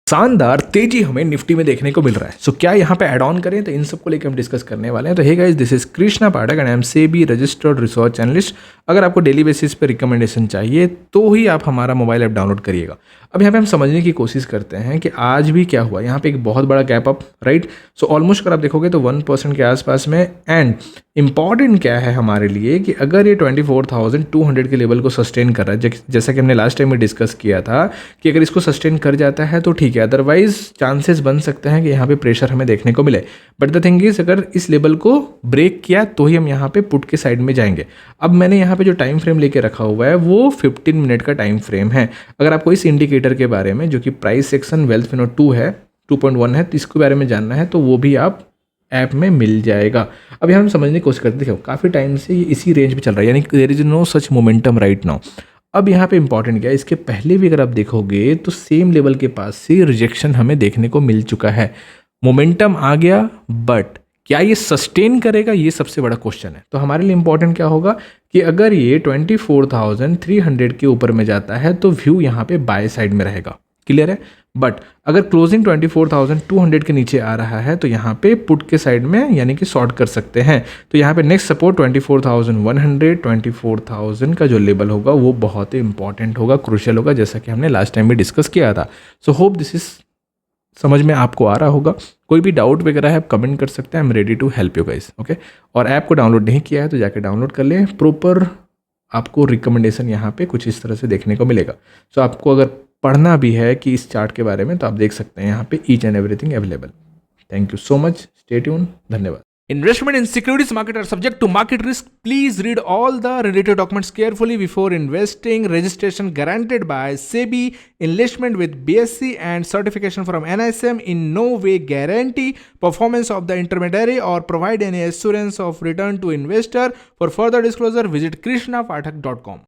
शानदार तेजी हमें निफ्टी में देखने को मिल रहा है। सो क्या यहाँ पे ऐड ऑन करें, तो इन सबको लेकर हम डिस्कस करने वाले हैं। तो hey guys, this is Krishna Pathak and I am SEBI registered research analyst. अगर आपको डेली बेसिस पे रिकमेंडेशन चाहिए तो ही आप हमारा मोबाइल ऐप डाउनलोड करिएगा। अब यहाँ पे हम समझने की कोशिश करते हैं कि आज भी क्या हुआ। यहाँ पे एक बहुत बड़ा gap up, right. So almost अगर आप देखोगे तो 1% के आसपास में। एंड इंपॉर्टेंट क्या है हमारे लिए कि अगर ये 24,200 के लेवल को सस्टेन कर रहा है, जैसा कि हमने लास्ट टाइम में डिस्कस किया था कि अगर इसको सस्टेन कर जाता है तो ठीक है, अदरवाइज चांसेस बन सकते हैं कि यहाँ पे प्रेशर हमें देखने को मिले। बट द थिंग इज, अगर इस लेवल को ब्रेक किया तो ही हम यहाँ पे पुट के साइड में जाएंगे। अब मैंने यहाँ पे जो टाइम फ्रेम लेके रखा हुआ है वो 15 मिनट का टाइम फ्रेम है। अगर आपको इस इंडिकेटर के बारे में, जो कि प्राइस सेक्शन वेल्थ फिनो 2 है, 2.1 है, तो इसके बारे में जानना है तो वो भी आप ऐप में मिल जाएगा। अब यहाँ हम समझने की कोशिश करते, देखो काफ़ी टाइम से ये इसी रेंज पे चल रहा है, यानी there is no such momentum right now. अब यहाँ पे इंपॉर्टेंट क्या है, इसके पहले भी अगर आप देखोगे तो सेम लेवल के पास से रिजेक्शन हमें देखने को मिल चुका है। मोमेंटम आ गया, बट क्या ये सस्टेन करेगा, ये सबसे बड़ा क्वेश्चन है। तो हमारे लिए इंपॉर्टेंट क्या होगा कि अगर ये 24,300 के ऊपर में जाता है तो व्यू यहाँ पे बाय साइड में रहेगा। क्लियर है। बट अगर क्लोजिंग 24,200 के नीचे आ रहा है तो यहाँ पे पुट के साइड में यानी कि शॉर्ट कर सकते हैं। तो यहाँ पे नेक्स्ट सपोर्ट 24,100, 24,000 का जो लेवल होगा वो बहुत ही इंपॉर्टेंट होगा, क्रूशियल होगा, जैसा कि हमने लास्ट टाइम भी डिस्कस किया था। सो होप दिस इज समझ में आपको आ रहा होगा। कोई भी डाउट वगैरह है आप कमेंट कर सकते हैं। I am ready to help you guys, okay. और ऐप को डाउनलोड नहीं किया है तो जाके डाउनलोड कर लें। प्रॉपर आपको रिकमेंडेशन यहाँ पे कुछ इस तरह से देखने को मिलेगा। सो आपको अगर पढ़ना भी है कि इस चार्ट के बारे में तो आप देख सकते हैं यहाँ पे each and everything available. Thank you so much, stay tune, धन्यवाद। Investment in securities market are subject to market risk. Please read all the related documents carefully before investing. Registration guaranteed by SEBI. Enlistment with BSc and certification from NISM in no way guarantee performance of the intermediary or provide any assurance of return to investor. For further disclosure, visit krishnapathak.com.